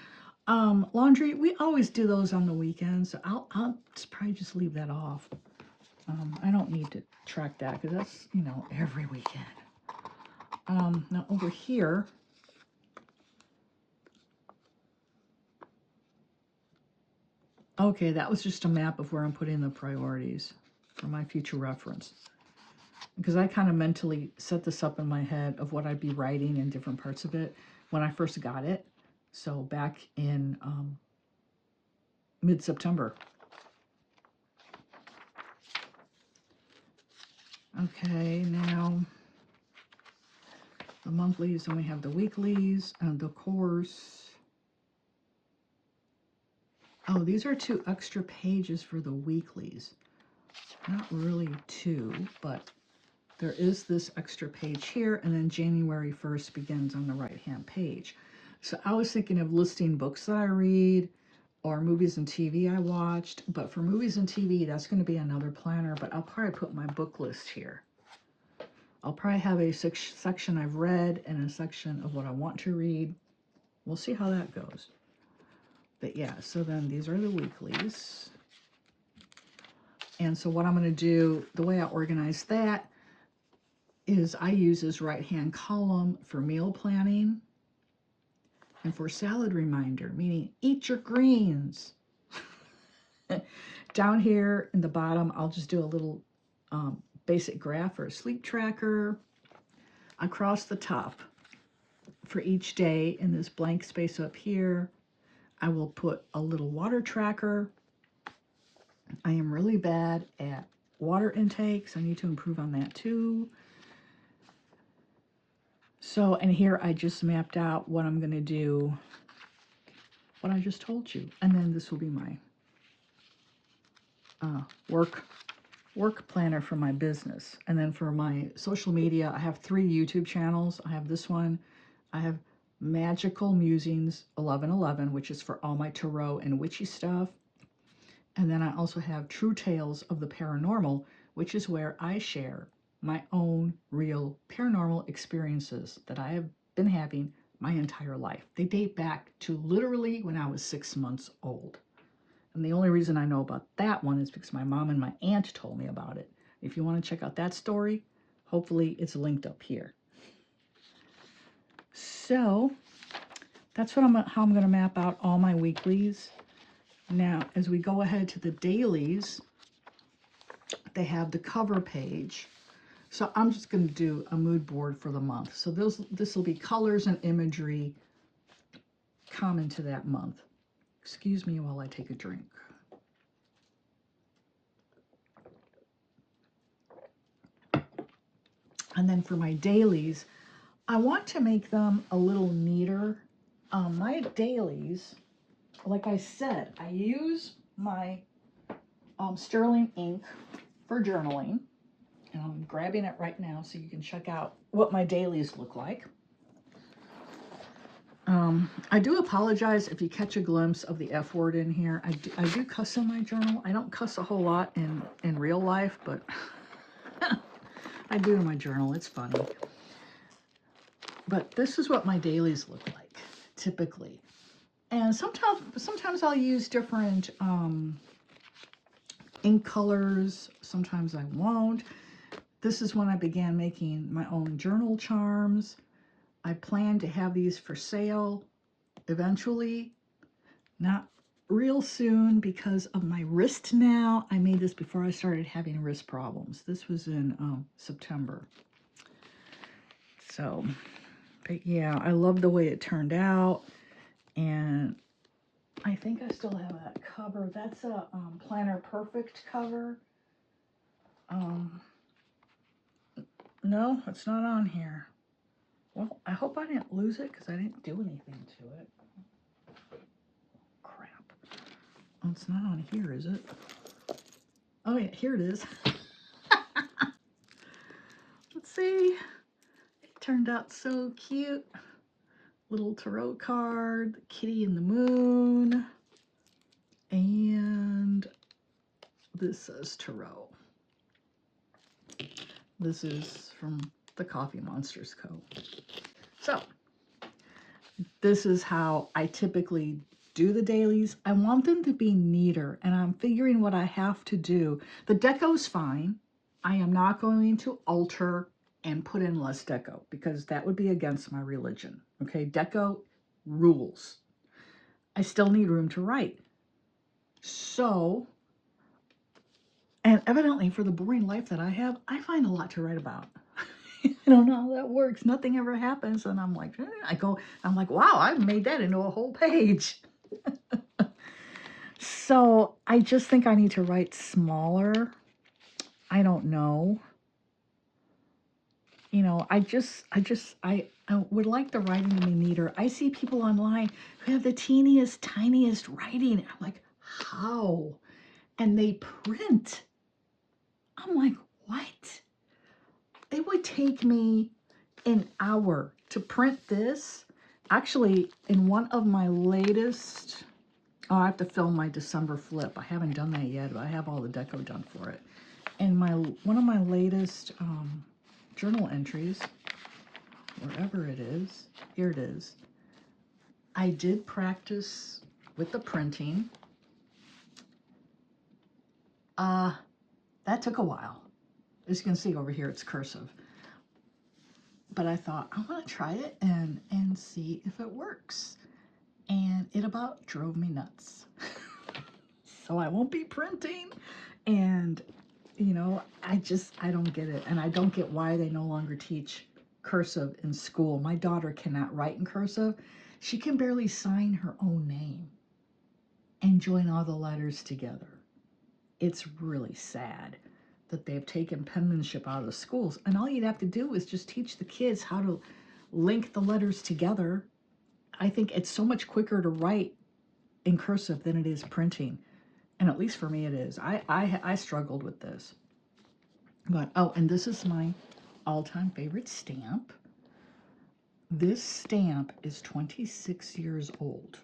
Laundry, we always do those on the weekends. So I'll probably just leave that off. I don't need to track that because that's, every weekend. Now over here, okay, that was just a map of where I'm putting the priorities for my future reference. Because I kind of mentally set this up in my head of what I'd be writing in different parts of it when I first got it. So back in mid-September. Okay, now the monthlies, and we have the weeklies, and of course, oh, these are 2 extra pages for the weeklies. Not really 2, but there is this extra page here, and then January 1st begins on the right-hand page. So I was thinking of listing books that I read or movies and TV I watched, but for movies and TV, that's going to be another planner, but I'll probably put my book list here. I'll probably have a section I've read and a section of what I want to read. We'll see how that goes. But yeah, so then these are the weeklies. And so what I'm going to do, the way I organize that is I use this right-hand column for meal planning and for salad reminder, meaning eat your greens. Down here in the bottom, I'll just do a little basic graph or a sleep tracker. Across the top for each day in this blank space up here, I will put a little water tracker. I am really bad at water intakes. I need to improve on that too. So, and here I just mapped out what I'm going to do, what I just told you. And then this will be my work planner for my business. And then for my social media, I have 3 YouTube channels. I have this one. I have Magical Musings 1111, which is for all my tarot and witchy stuff. And then I also have True Tales of the Paranormal, which is where I share my own real paranormal experiences that I have been having my entire life. They date back to literally when I was 6 months old. And the only reason I know about that one is because my mom and my aunt told me about it. If you want to check out that story, hopefully it's linked up here. So that's what how I'm going to map out all my weeklies. Now, as we go ahead to the dailies, they have the cover page. So I'm just going to do a mood board for the month. So this will be colors and imagery common to that month. Excuse me while I take a drink. And then for my dailies, I want to make them a little neater. My dailies, like I said, I use my sterling ink for journaling. And I'm grabbing it right now so you can check out what my dailies look like. I do apologize if you catch a glimpse of the F word in here. I do cuss in my journal. I don't cuss a whole lot in real life, but I do in my journal. It's funny. But this is what my dailies look like, typically. And sometimes I'll use different ink colors. Sometimes I won't. This is when I began making my own journal charms. I plan to have these for sale eventually, not real soon because of my wrist now. I made this before I started having wrist problems. This was in September. So, but yeah, I love the way it turned out. And I think I still have that cover. That's a Planner Perfect cover. No, it's not on here. Well, I hope I didn't lose it because I didn't do anything to it. Crap. Oh, it's not on here, is it? Oh, yeah, here it is. Let's see. It turned out so cute. Little tarot card, the kitty and the moon. And this says tarot. This is from the Coffee Monsters Co. So, this is how I typically do the dailies. I want them to be neater, and I'm figuring what I have to do. The deco's fine. I am not going to alter and put in less deco because that would be against my religion. Okay, deco rules. I still need room to write. So, and evidently for the boring life that I have, I find a lot to write about. I don't know how that works. Nothing ever happens. And I'm like, I'm like, wow, I made that into a whole page. So I just think I need to write smaller. I don't know. You know, I would like the writing to be neater. I see people online who have the teeniest, tiniest writing. I'm like, how? And they print. I'm like, what? It would take me an hour to print this. Actually, in one of my latest, oh, I have to film my December flip. I haven't done that yet, but I have all the deco done for it. And one of my latest journal entries, wherever it is, here it is. I did practice with the printing. that took a while. As you can see over here, it's cursive. But I thought, I'm going to try it and see if it works. And it about drove me nuts. So I won't be printing. And, you know, I don't get it. And I don't get why they no longer teach cursive in school. My daughter cannot write in cursive. She can barely sign her own name and join all the letters together. It's really sad that they've taken penmanship out of the schools. And all you'd have to do is just teach the kids how to link the letters together. I think it's so much quicker to write in cursive than it is printing. And at least for me it is. I struggled with this. But, oh, and this is my all-time favorite stamp. This stamp is 26 years old.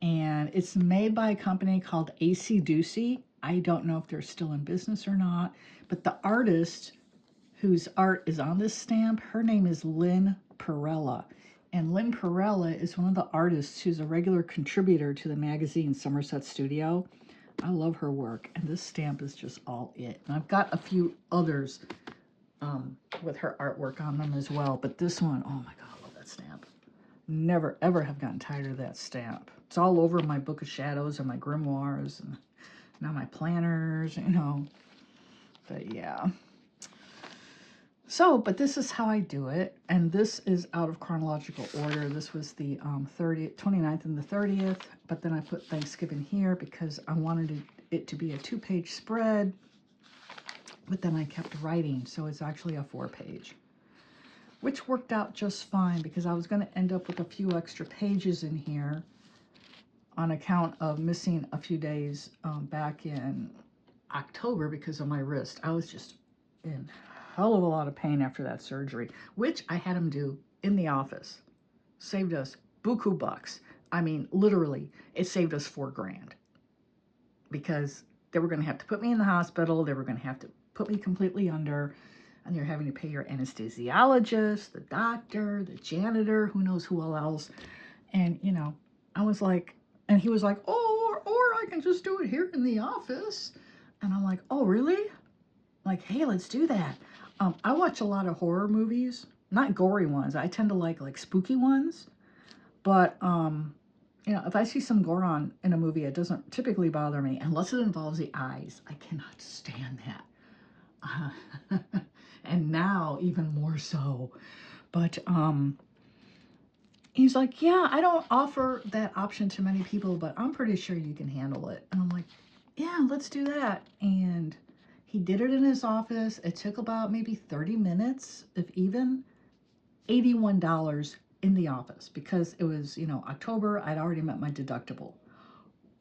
And it's made by a company called AC Ducey. I don't know if they're still in business or not. But the artist whose art is on this stamp, her name is Lynn Perella. And Lynn Perella is one of the artists who's a regular contributor to the magazine Somerset Studio. I love her work, and this stamp is just all it. And I've got a few others with her artwork on them as well, but this one, oh my God, I love that stamp. Never, ever have gotten tired of that stamp. It's all over my Book of Shadows and my grimoires, and now my planners, you know. But yeah. So, but this is how I do it, and this is out of chronological order. This was the 29th and the 30th, but then I put Thanksgiving here because I wanted it to be a 2-page spread, but then I kept writing, so it's actually a 4-page, which worked out just fine because I was going to end up with a few extra pages in here on account of missing a few days back in October because of my wrist. I was just in hell of a lot of pain after that surgery, which I had him do in the office. Saved us buku bucks. I mean, literally, it saved us $4 grand because they were going to have to put me in the hospital. They were going to have to put me completely under, and you're having to pay your anesthesiologist, the doctor, the janitor, who knows who else. And, you know, I was like, and he was like, oh, or I can just do it here in the office. And I'm like, oh, really? Like, hey, let's do that. I watch a lot of horror movies, not gory ones. I tend to like spooky ones. But, you know, if I see some gore on in a movie, it doesn't typically bother me unless it involves the eyes. I cannot stand that. And now even more so. But, he's like, yeah, I don't offer that option to many people, but I'm pretty sure you can handle it. And I'm like, yeah, let's do that. And he did it in his office. It took about maybe 30 minutes, if even. $81 in the office because it was, you know, October. I'd already met my deductible.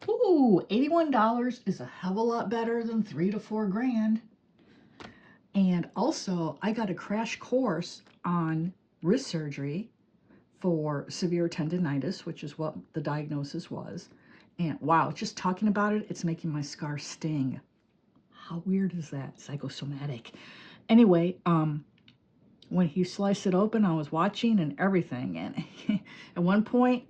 Ooh, $81 is a hell of a lot better than $3 to $4 grand. And also, I got a crash course on wrist surgery for severe tendonitis, which is what the diagnosis was. And wow, just talking about it, it's making my scar sting. How weird is that? Psychosomatic. Anyway, when he sliced it open, I was watching and everything. And at one point,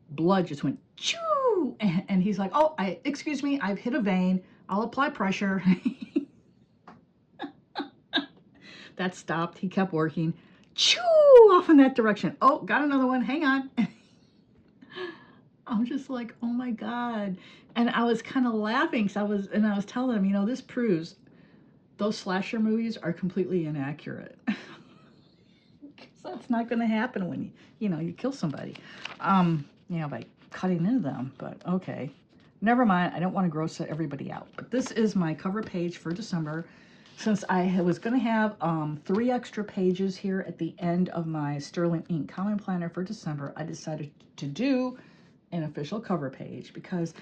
blood just went choo. And he's like, oh, excuse me, I've hit a vein. I'll apply pressure. That stopped. He kept working. Choo, off in that direction. Oh, got another one. Hang on. I'm just like, oh my God. And I was kind of laughing because I was telling him, you know, this proves those slasher movies are completely inaccurate. So that's not going to happen when you kill somebody, you know, by cutting into them. But okay, never mind. I don't want to gross everybody out. But this is my cover page for December. Since I was going to have 3 extra pages here at the end of my Sterling Ink Common Planner for December, I decided to do an official cover page because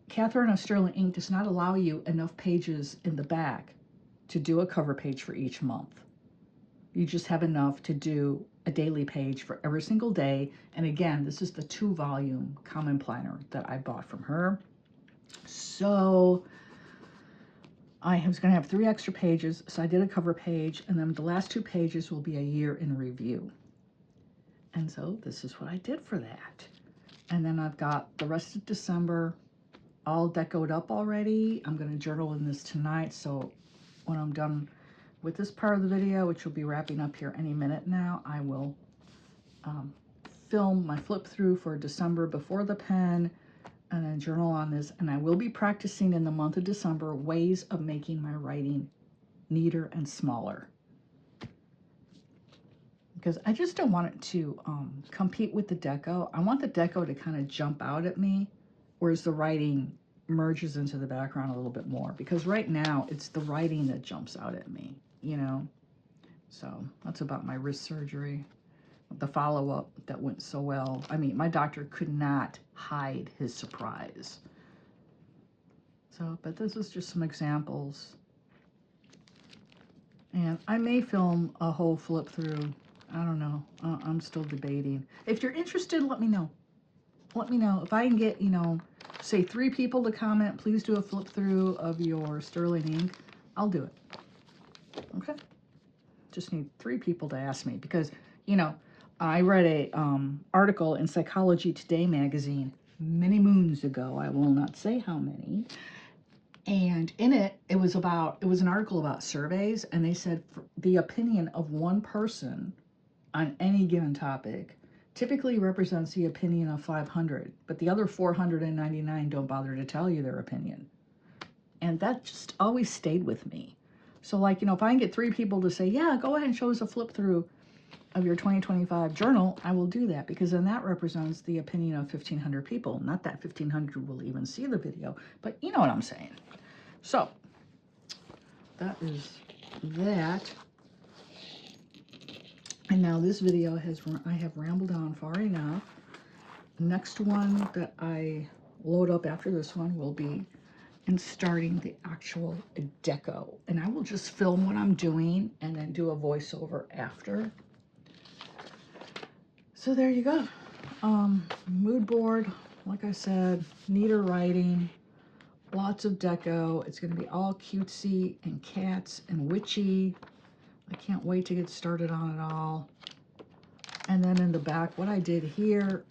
Catherine of Sterling Ink does not allow you enough pages in the back to do a cover page for each month. You just have enough to do a daily page for every single day. And again, this is the 2-volume Common Planner that I bought from her. So I was going to have 3 extra pages, so I did a cover page, and then the last 2 pages will be a year in review. And so this is what I did for that. And then I've got the rest of December all decoed up already. I'm going to journal in this tonight, so when I'm done with this part of the video, which will be wrapping up here any minute now, I will film my flip through for December before the pen and then journal on this. And I will be practicing in the month of December ways of making my writing neater and smaller, because I just don't want it to compete with the deco. I want the deco to kind of jump out at me, whereas the writing merges into the background a little bit more, because right now it's the writing that jumps out at me, you know. So that's about my wrist surgery, the follow-up that went so well. I mean, my doctor could not hide his surprise. So, but this is just some examples. And I may film a whole flip through. I don't know. I'm still debating. If you're interested, let me know. Let me know. If I can get, you know, say 3 people to comment, please do a flip through of your sterling ink, I'll do it. Okay? Just need 3 people to ask me, because, you know, I read a article in Psychology Today magazine many moons ago. I will not say how many. And in it, it was an article about surveys, and they said the opinion of one person on any given topic typically represents the opinion of 500, but the other 499 don't bother to tell you their opinion. And that just always stayed with me. So, like, you know, if I can get 3 people to say, yeah, go ahead and show us a flip through of your 2025 journal, I will do that, because then that represents the opinion of 1,500 people. Not that 1,500 will even see the video, but you know what I'm saying. So, that is that. And now this video I have rambled on far enough. The next one that I load up after this one will be in starting the actual deco. And I will just film what I'm doing and then do a voiceover after. So there you go. Mood board, like I said, neater writing, lots of deco. It's going to be all cutesy and cats and witchy. I can't wait to get started on it all. And then in the back, what I did here,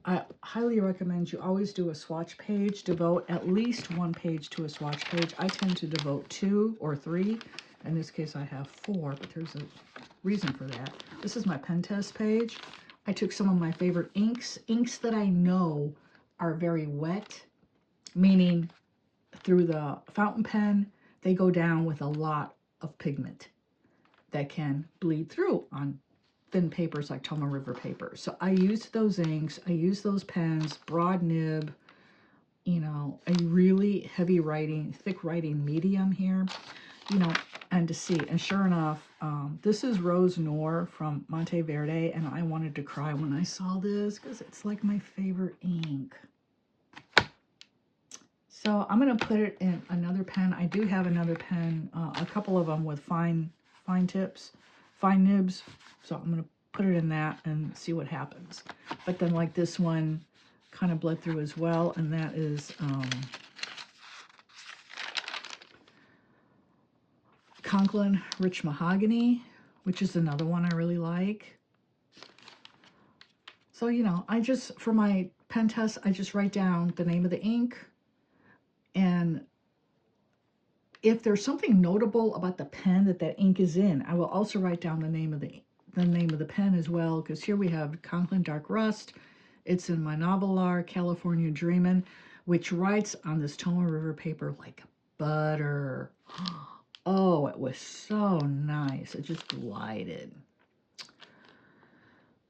I highly recommend you always do a swatch page. Devote at least 1 page to a swatch page. I tend to devote 2 or 3. In this case, I have 4, but there's a reason for that. This is my pen test page. I took some of my favorite inks that I know are very wet, meaning through the fountain pen, they go down with a lot of pigment that can bleed through on thin papers like Tombow River paper. So I used those inks, I used those pens, broad nib, you know, a really heavy writing, thick writing medium here, you know, and to see. And sure enough, this is Rose Noir from Monteverde, and I wanted to cry when I saw this because it's like my favorite ink. So I'm going to put it in another pen. I do have another pen, a couple of them with fine tips, fine nibs. So I'm going to put it in that and see what happens. But then, like, this one kind of bled through as well, and that is Conklin Rich Mahogany, which is another one I really like. So, you know, I just, for my pen test, I just write down the name of the ink, and if there's something notable about the pen that ink is in, I will also write down the name of the pen as well, because here we have Conklin Dark Rust. It's in my Novelar California Dreamin', which writes on this Tombow River paper like butter. Oh, it was so nice. It just glided.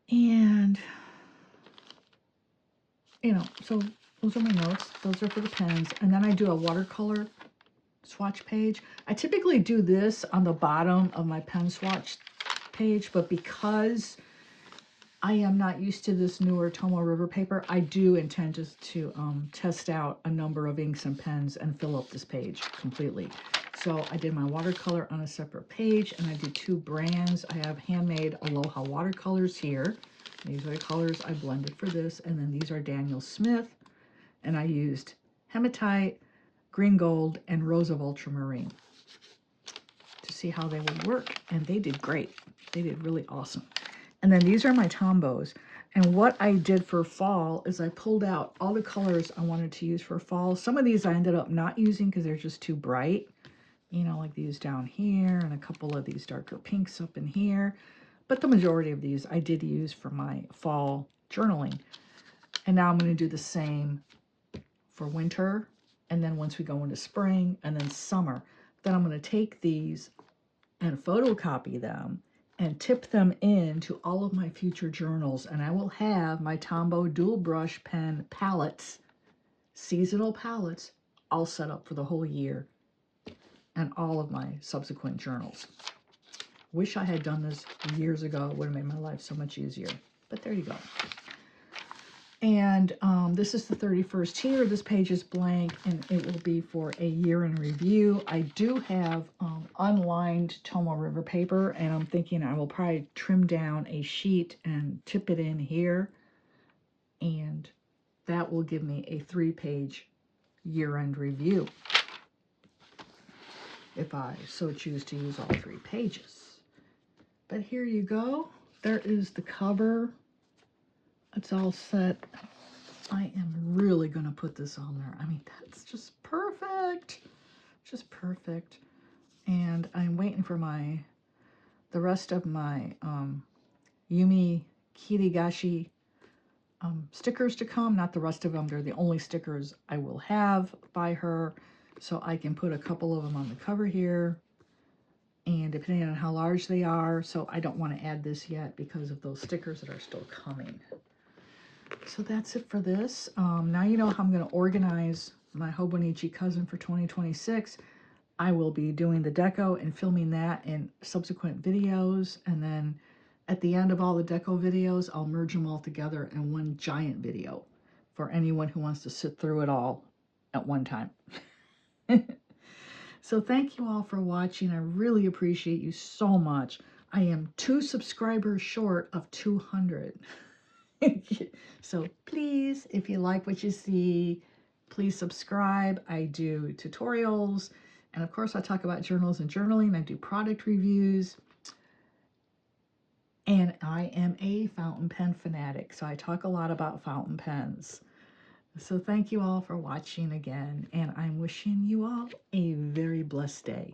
And, you know, so those are my notes. Those are for the pens. And then I do a watercolor swatch page. I typically do this on the bottom of my pen swatch page, but because I am not used to this newer Tombow River paper, I do intend to test out a number of inks and pens and fill up this page completely. So I did my watercolor on a separate page, and I did 2 brands. I have handmade Aloha watercolors here. These are the colors I blended for this, and then these are Daniel Smith, and I used hematite, green gold, and rose of ultramarine to see how they would work, and they did great. They did really awesome. And then these are my Tombows. And what I did for fall is I pulled out all the colors I wanted to use for fall. Some of these I ended up not using because they're just too bright. You know, like these down here and a couple of these darker pinks up in here. But the majority of these I did use for my fall journaling. And now I'm going to do the same for winter. And then once we go into spring and then summer, then I'm going to take these and photocopy them and tip them into all of my future journals. And I will have my Tombow dual brush pen palettes, seasonal palettes, all set up for the whole year and all of my subsequent journals. Wish I had done this years ago. It would have made my life so much easier. But there you go. And this is the 31st here. This page is blank, and it will be for a year in review. I do have unlined Tombow River paper, and I'm thinking I will probably trim down a sheet and tip it in here. And that will give me a 3-page year-end review, if I so choose to use all 3 pages. But here you go. There is the cover. It's all set. I am really going to put this on there. I mean, that's just perfect. Just perfect. And I'm waiting for the rest of my Yumi Kirigashi stickers to come. Not the rest of them. They're the only stickers I will have by her. So I can put a couple of them on the cover here. And depending on how large they are. So I don't want to add this yet because of those stickers that are still coming. So that's it for this. Now you know how I'm going to organize my Hobonichi Cousin for 2026. I will be doing the deco and filming that in subsequent videos. And then at the end of all the deco videos, I'll merge them all together in one giant video for anyone who wants to sit through it all at one time. So thank you all for watching. I really appreciate you so much. I am 2 subscribers short of 200. So please, if you like what you see, please subscribe. I do tutorials, and of course I talk about journals and journaling. I do product reviews, and I am a fountain pen fanatic, so I talk a lot about fountain pens. So thank you all for watching again, and I'm wishing you all a very blessed day.